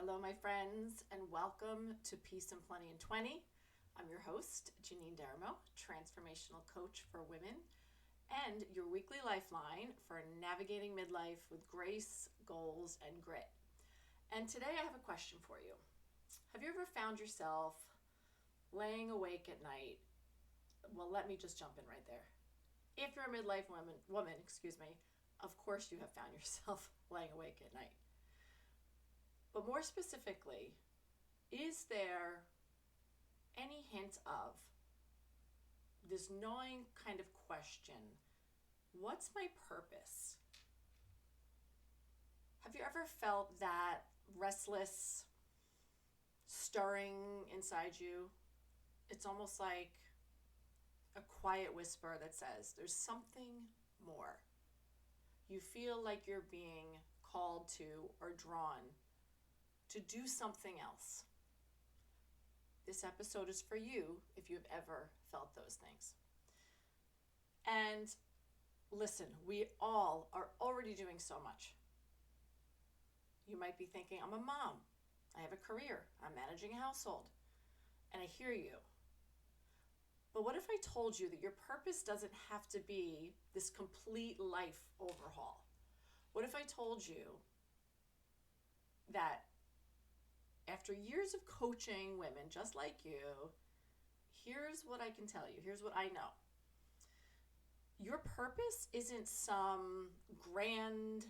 Hello, my friends, and welcome to Peace and Plenty in 20. I'm your host, Janine Deramo, transformational coach for women, and your weekly lifeline for navigating midlife with grace, goals, and grit. And today I have a question for you. Have you ever found yourself laying awake at night? Well, let me just jump in right there. If you're a midlife woman, of course you have found yourself laying awake at night. But more specifically, is there any hint of this gnawing kind of question? What's my purpose? Have you ever felt that restless stirring inside you? It's almost like a quiet whisper that says, there's something more. You feel like you're being called to or drawn to do something else. This episode is for you if you've ever felt those things. And listen, we all are already doing so much. You might be thinking, I'm a mom, I have a career, I'm managing a household, and I hear you. But what if I told you that your purpose doesn't have to be this complete life overhaul? What if I told you that after years of coaching women just like you, here's what I can tell you. Here's what I know. Your purpose isn't some grand,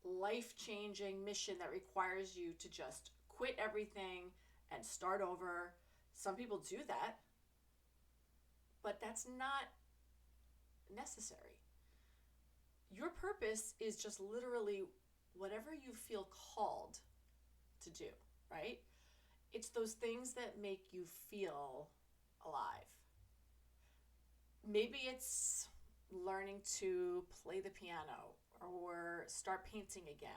life-changing mission that requires you to just quit everything and start over. Some people do that, but that's not necessary. Your purpose is just literally whatever you feel called to do, right? It's those things that make you feel alive. Maybe it's learning to play the piano or start painting again,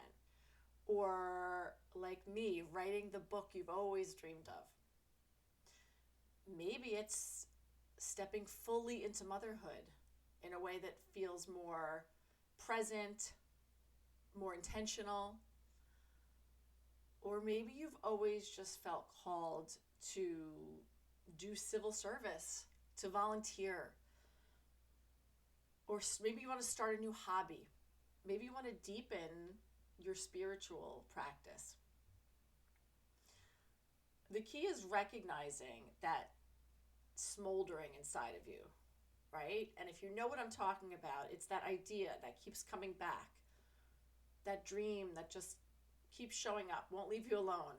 or like me, writing the book you've always dreamed of. Maybe it's stepping fully into motherhood in a way that feels more present, more intentional. Or maybe you've always just felt called to do civil service, to volunteer. Or maybe you want to start a new hobby. Maybe you want to deepen your spiritual practice. The key is recognizing that smoldering inside of you, right? And if you know what I'm talking about, it's that idea that keeps coming back, that dream that just keeps showing up, won't leave you alone.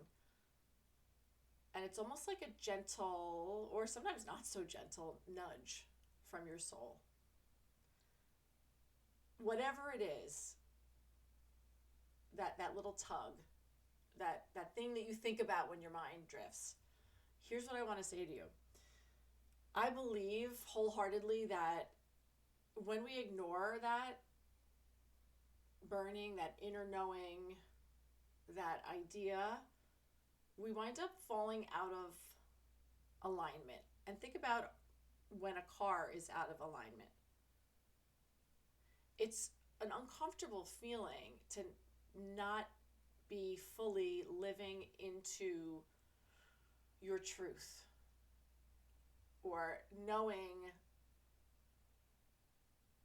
And it's almost like a gentle, or sometimes not so gentle, nudge from your soul. Whatever it is, that little tug, that thing that you think about when your mind drifts, here's what I want to say to you. I believe wholeheartedly that when we ignore that burning, that inner knowing, that idea, we wind up falling out of alignment. And think about when a car is out of alignment. It's an uncomfortable feeling to not be fully living into your truth, or knowing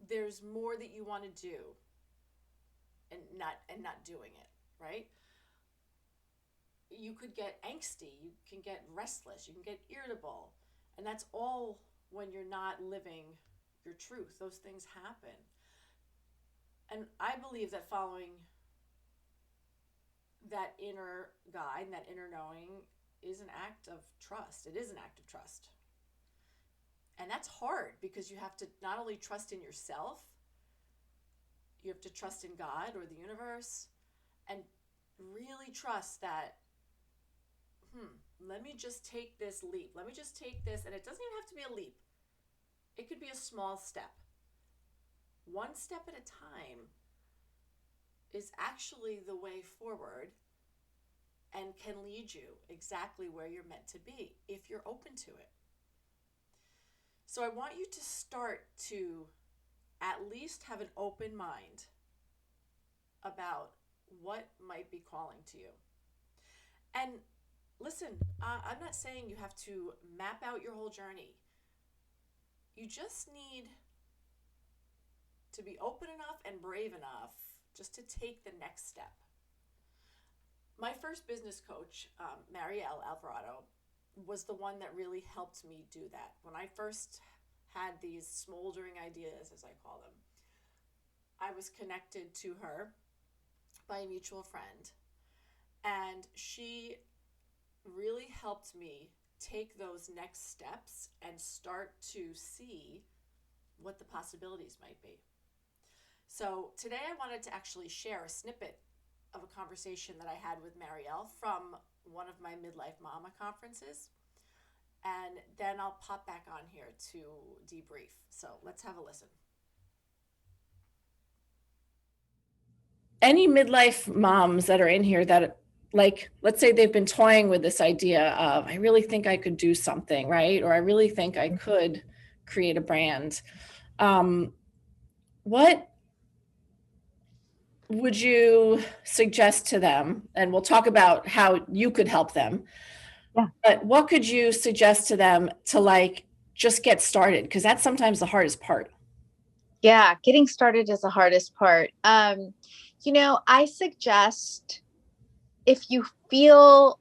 there's more that you want to do and not doing it, right? You could get angsty, you can get restless, you can get irritable, and that's all when you're not living your truth. Those things happen. And I believe that following that inner guide, that inner knowing, is an act of trust. It is an act of trust. And that's hard because you have to not only trust in yourself, you have to trust in God or the universe, and really trust that let me just take this leap. Let me just take this, and it doesn't even have to be a leap. It could be a small step. One step at a time is actually the way forward and can lead you exactly where you're meant to be if you're open to it. So I want you to start to at least have an open mind about what might be calling to you. And listen, I'm not saying you have to map out your whole journey. You just need to be open enough and brave enough just to take the next step. My first business coach, Mariel Alvarado, was the one that really helped me do that. When I first had these smoldering ideas, as I call them, I was connected to her by a mutual friend, and she really helped me take those next steps and start to see what the possibilities might be. So today I wanted to actually share a snippet of a conversation that I had with Marielle from one of my Midlife Mama conferences. And then I'll pop back on here to debrief. So let's have a listen. Any midlife moms that are in here that, like, let's say they've been toying with this idea of, I really think I could do something, right? Or I really think I could create a brand. What would you suggest to them? And we'll talk about how you could help them. Yeah. But what could you suggest to them to, like, just get started? Because that's sometimes the hardest part. Yeah, getting started is the hardest part. I suggest, if you feel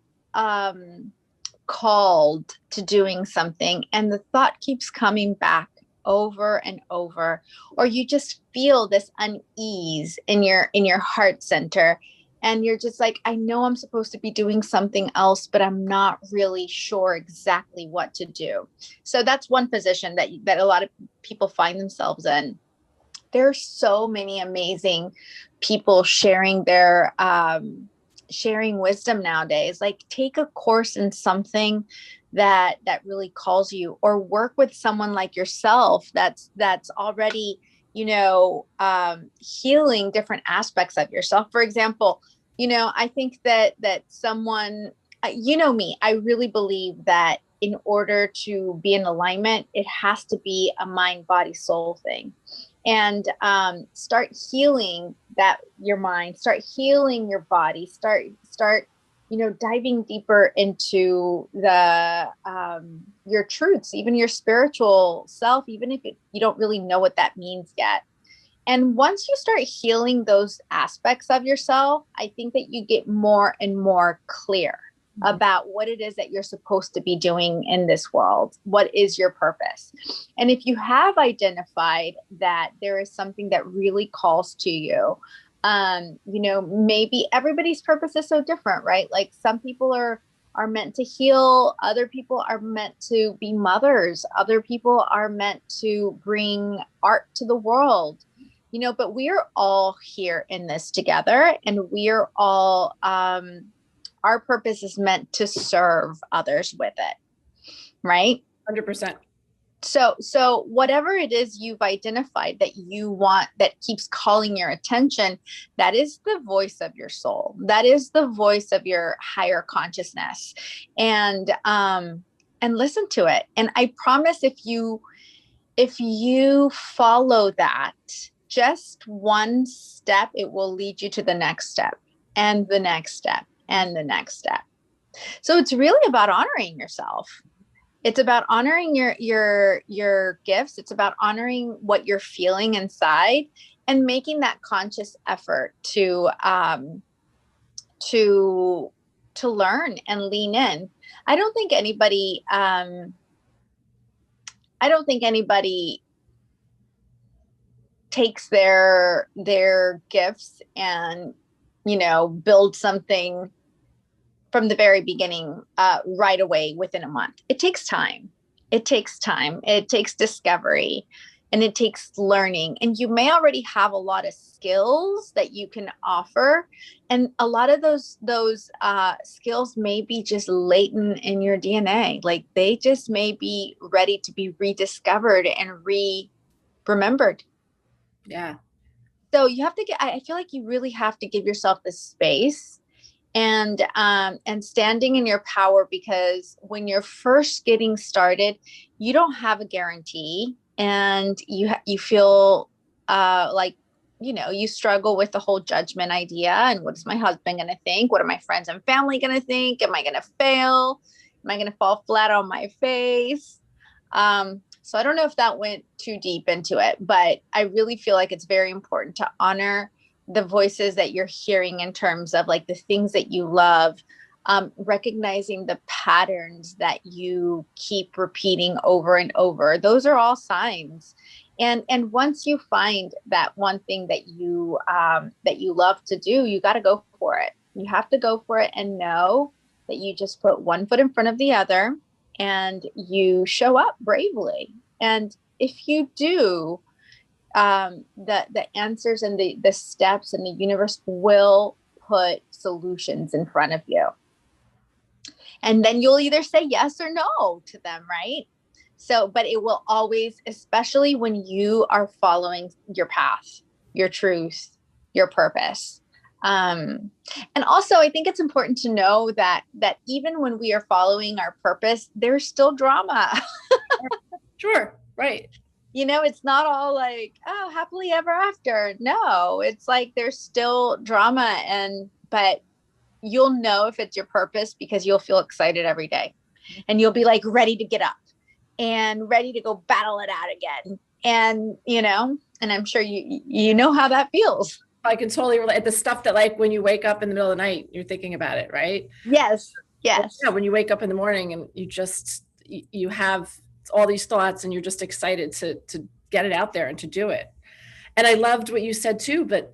called to doing something and the thought keeps coming back over and over, or you just feel this unease in your heart center, and you're just like, I know I'm supposed to be doing something else, but I'm not really sure exactly what to do. So that's one position that a lot of people find themselves in. There's so many amazing people sharing sharing wisdom nowadays. Like, take a course in something that really calls you, or work with someone like yourself that's already, healing different aspects of yourself. For example, I think that someone, me, I really believe that in order to be in alignment, it has to be a mind, body, soul thing. And start healing your mind, start healing your body, start diving deeper into your truths, even your spiritual self, even if you don't really know what that means yet. And once you start healing those aspects of yourself, I think that you get more and more clear about what it is that you're supposed to be doing in this world. What is your purpose? And if you have identified that there is something that really calls to you, maybe everybody's purpose is so different, right? Like, some people are meant to heal. Other people are meant to be mothers. Other people are meant to bring art to the world, but we're all here in this together, and we're all, our purpose is meant to serve others with it. Right? 100%. So whatever it is you've identified that you want, that keeps calling your attention, that is the voice of your soul. That is the voice of your higher consciousness. And listen to it. And I promise, if you follow that, just one step, it will lead you to the next step, and the next step, and the next step. So it's really about honoring yourself. It's about honoring your gifts. It's about honoring what you're feeling inside, and making that conscious effort to learn and lean in. I don't think anybody takes their gifts and build something from the very beginning, right away within a month. It takes time. It takes discovery, and it takes learning. And you may already have a lot of skills that you can offer, and a lot of those skills may be just latent in your DNA. Like, they just may be ready to be rediscovered and remembered. Yeah. So you have to I feel like you really have to give yourself the space and standing in your power, because when you're first getting started, you don't have a guarantee, and you feel like you struggle with the whole judgment idea and what is my husband going to think? What are my friends and family going to think? Am I going to fail? Am I going to fall flat on my face? So I don't know if that went too deep into it, but I really feel like it's very important to honor the voices that you're hearing in terms of like the things that you love, recognizing the patterns that you keep repeating over and over. Those are all signs. And once you find that one thing that you love to do, you got to go for it. You have to go for it and know that you just put one foot in front of the other and you show up bravely. And if you do, the answers and the steps and the universe will put solutions in front of you. And then you'll either say yes or no to them, right? So, but it will always, especially when you are following your path, your truth, your purpose. And also, I think it's important to know that even when we are following our purpose, there's still drama. Sure, right. It's not all like, oh, happily ever after. No, it's like there's still drama, but you'll know if it's your purpose because you'll feel excited every day and you'll be like ready to get up and ready to go battle it out again. And I'm sure you know how that feels. I can totally relate. The stuff that like when you wake up in the middle of the night, you're thinking about it, right? Yes. Yes. Yeah, when you wake up in the morning and you have all these thoughts and you're just excited to get it out there and to do it. And I loved what you said too, but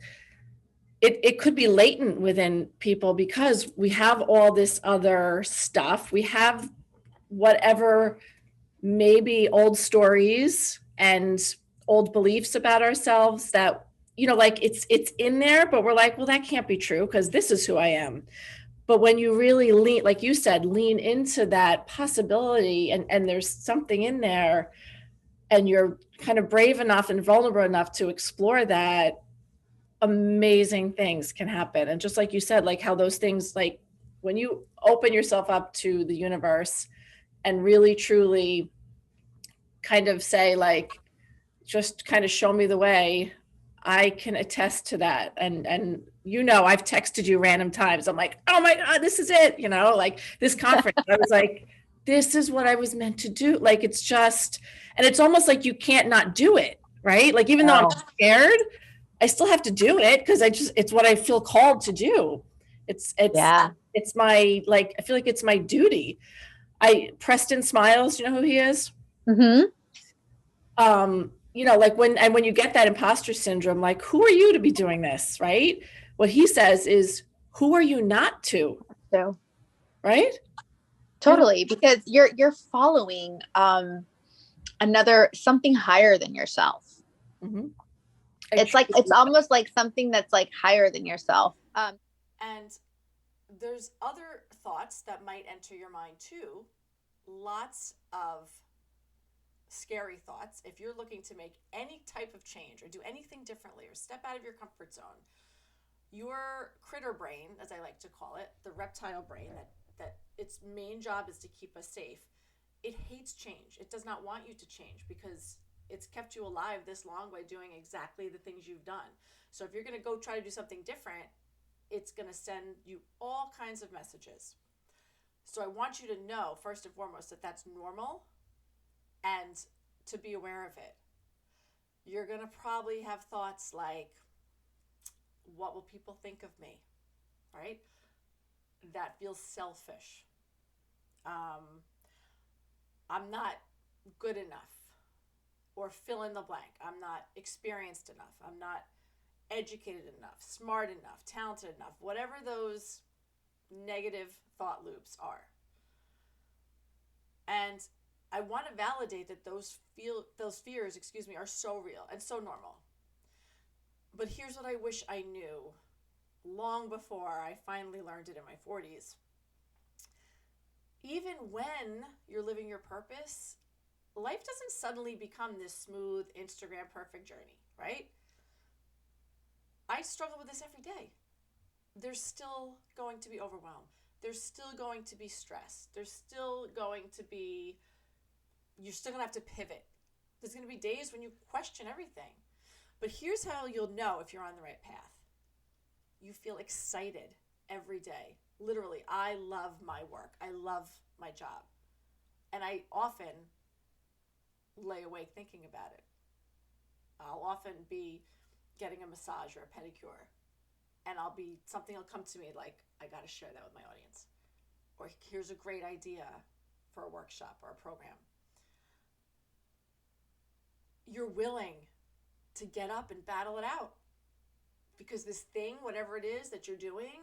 it could be latent within people because we have all this other stuff. We have whatever, maybe old stories and old beliefs about ourselves that, like it's in there, but we're like, well, that can't be true because this is who I am. But when you really lean, like you said, lean into that possibility and there's something in there and you're kind of brave enough and vulnerable enough to explore that, amazing things can happen. And just like you said, like how those things, like when you open yourself up to the universe and really truly kind of say like, just kind of show me the way, I can attest to that. And I've texted you random times. I'm like, oh my God, this is it. Like this conference, I was like, this is what I was meant to do. Like, it's just, and it's almost like you can't not do it. Right. Like, even though I'm scared, I still have to do it because it's what I feel called to do. It's my, like, I feel like it's my duty. Preston Smiles, you know who he is? Mm-hmm. Like when you get that imposter syndrome, like, who are you to be doing this? Right. What he says is, who are you not to? So, right. Totally. Because you're following, something higher than yourself. Mm-hmm. It's almost like something that's like higher than yourself. And there's other thoughts that might enter your mind too. Lots of scary thoughts. If you're looking to make any type of change or do anything differently or step out of your comfort zone, your critter brain, as I like to call it, the reptile brain that its main job is to keep us safe, it hates change. It does not want you to change because it's kept you alive this long by doing exactly the things you've done. So if you're going to go try to do something different, it's going to send you all kinds of messages. So I want you to know, first and foremost, that that's normal and to be aware of it. You're going to probably have thoughts like, what will people think of me? Right? That feels selfish. I'm not good enough, or fill in the blank. I'm not experienced enough. I'm not educated enough, smart enough, talented enough, whatever those negative thought loops are. And I want to validate that those fears, are so real and so normal. But here's what I wish I knew long before I finally learned it in my 40s. Even when you're living your purpose, life doesn't suddenly become this smooth Instagram perfect journey, right? I struggle with this every day. There's still going to be overwhelm. There's still going to be stress. There's still going to be, you're still going to have to pivot. There's going to be days when you question everything. But here's how you'll know if you're on the right path. You feel excited every day. Literally, I love my work. I love my job. And I often lay awake thinking about it. I'll often be getting a massage or a pedicure, and something will come to me like, I got to share that with my audience. Or here's a great idea for a workshop or a program. You're willing to get up and battle it out, because this thing, whatever it is that you're doing,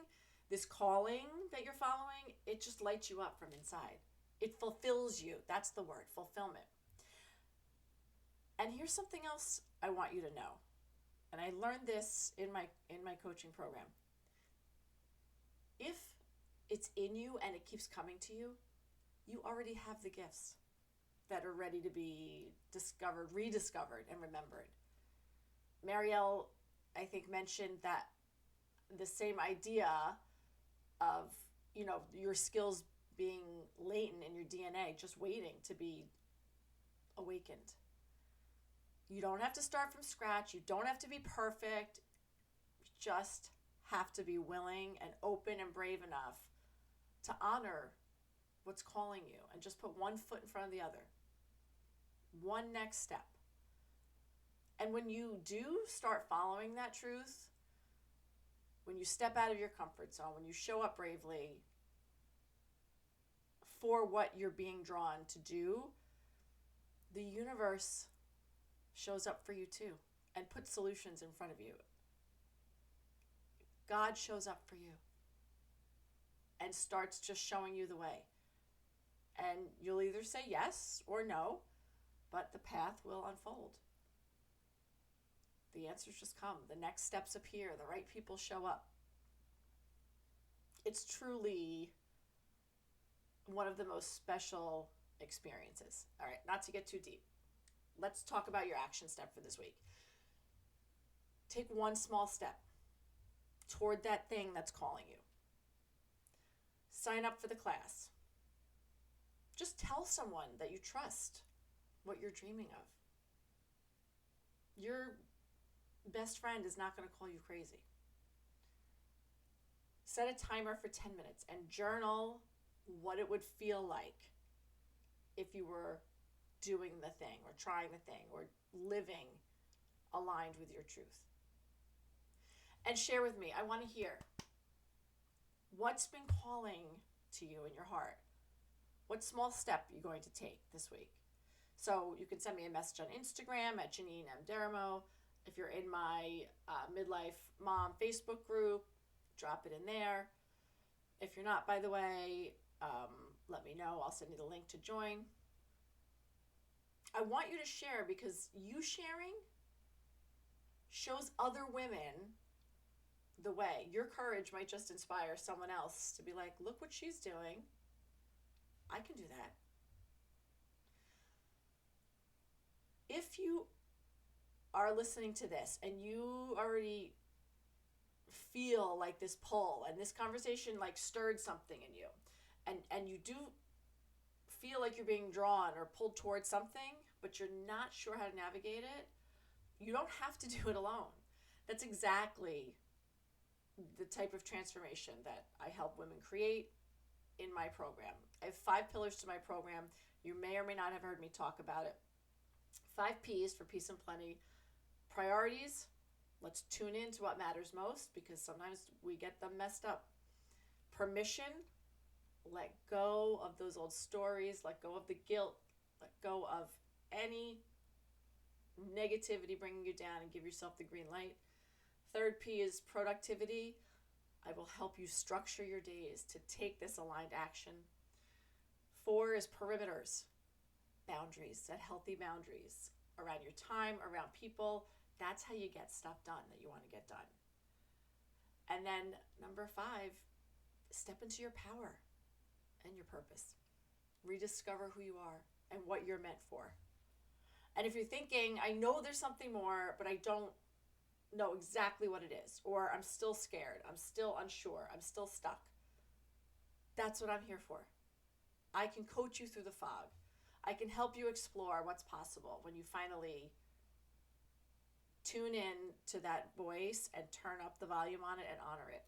this calling that you're following, it just lights you up from inside. It fulfills you. That's the word, fulfillment. And here's something else I want you to know. And I learned this in my coaching program. If it's in you and it keeps coming to you, you already have the gifts that are ready to be discovered, rediscovered, and remembered. Mariel, I think, mentioned that the same idea of, your skills being latent in your DNA, just waiting to be awakened. You don't have to start from scratch. You don't have to be perfect. You just have to be willing and open and brave enough to honor what's calling you and just put one foot in front of the other. One next step. And when you do start following that truth, when you step out of your comfort zone, when you show up bravely for what you're being drawn to do, the universe shows up for you too and puts solutions in front of you. God shows up for you and starts just showing you the way. And you'll either say yes or no, but the path will unfold. The answers just come. The next steps appear. The right people show up. It's truly one of the most special experiences. All right, not to get too deep. Let's talk about your action step for this week. Take one small step toward that thing that's calling you. Sign up for the class. Just tell someone that you trust what you're dreaming of. Your best friend is not going to call you crazy. Set a timer for 10 minutes and journal what it would feel like if you were doing the thing or trying the thing or living aligned with your truth. And share with me. I want to hear what's been calling to you in your heart. What small step you're going to take this week. So you can send me a message on Instagram at Janine M. Deramo. If you're in my Midlife Mom Facebook group, drop it in there. If you're not, by the way, let me know. I'll send you the link to join. I want you to share, because you sharing shows other women the way. Your courage might just inspire someone else to be like, look what she's doing. I can do that. If you are listening to this and you already feel like this pull and this conversation like stirred something in you, and you do feel like you're being drawn or pulled towards something, but you're not sure how to navigate it, you don't have to do it alone. That's exactly the type of transformation that I help women create in my program. I have 5 pillars to my program. You may or may not have heard me talk about it. 5 P's for peace and plenty. Priorities. Let's tune in to what matters most, because sometimes we get them messed up. Permission. Let go of those old stories. Let go of the guilt. Let go of any negativity bringing you down and give yourself the green light. 3rd P is productivity. I will help you structure your days to take this aligned action. 4 is perimeters. Boundaries. Set healthy boundaries around your time, around people. That's how you get stuff done that you want to get done. And then number 5, step into your power and your purpose. Rediscover who you are and what you're meant for. And if you're thinking, I know there's something more, but I don't know exactly what it is, or I'm still scared, I'm still unsure, I'm still stuck, that's what I'm here for. I can coach you through the fog. I can help you explore what's possible when you finally tune in to that voice and turn up the volume on it and honor it.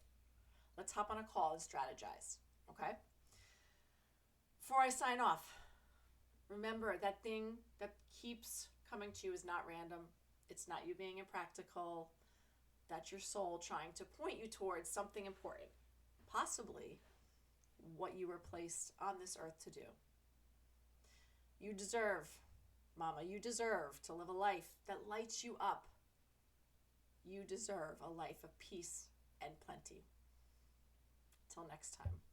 Let's hop on a call and strategize, okay? Before I sign off, remember that thing that keeps coming to you is not random. It's not you being impractical. That's your soul trying to point you towards something important, possibly what you were placed on this earth to do. You deserve, Mama, you deserve to live a life that lights you up. You deserve a life of peace and plenty. Till next time.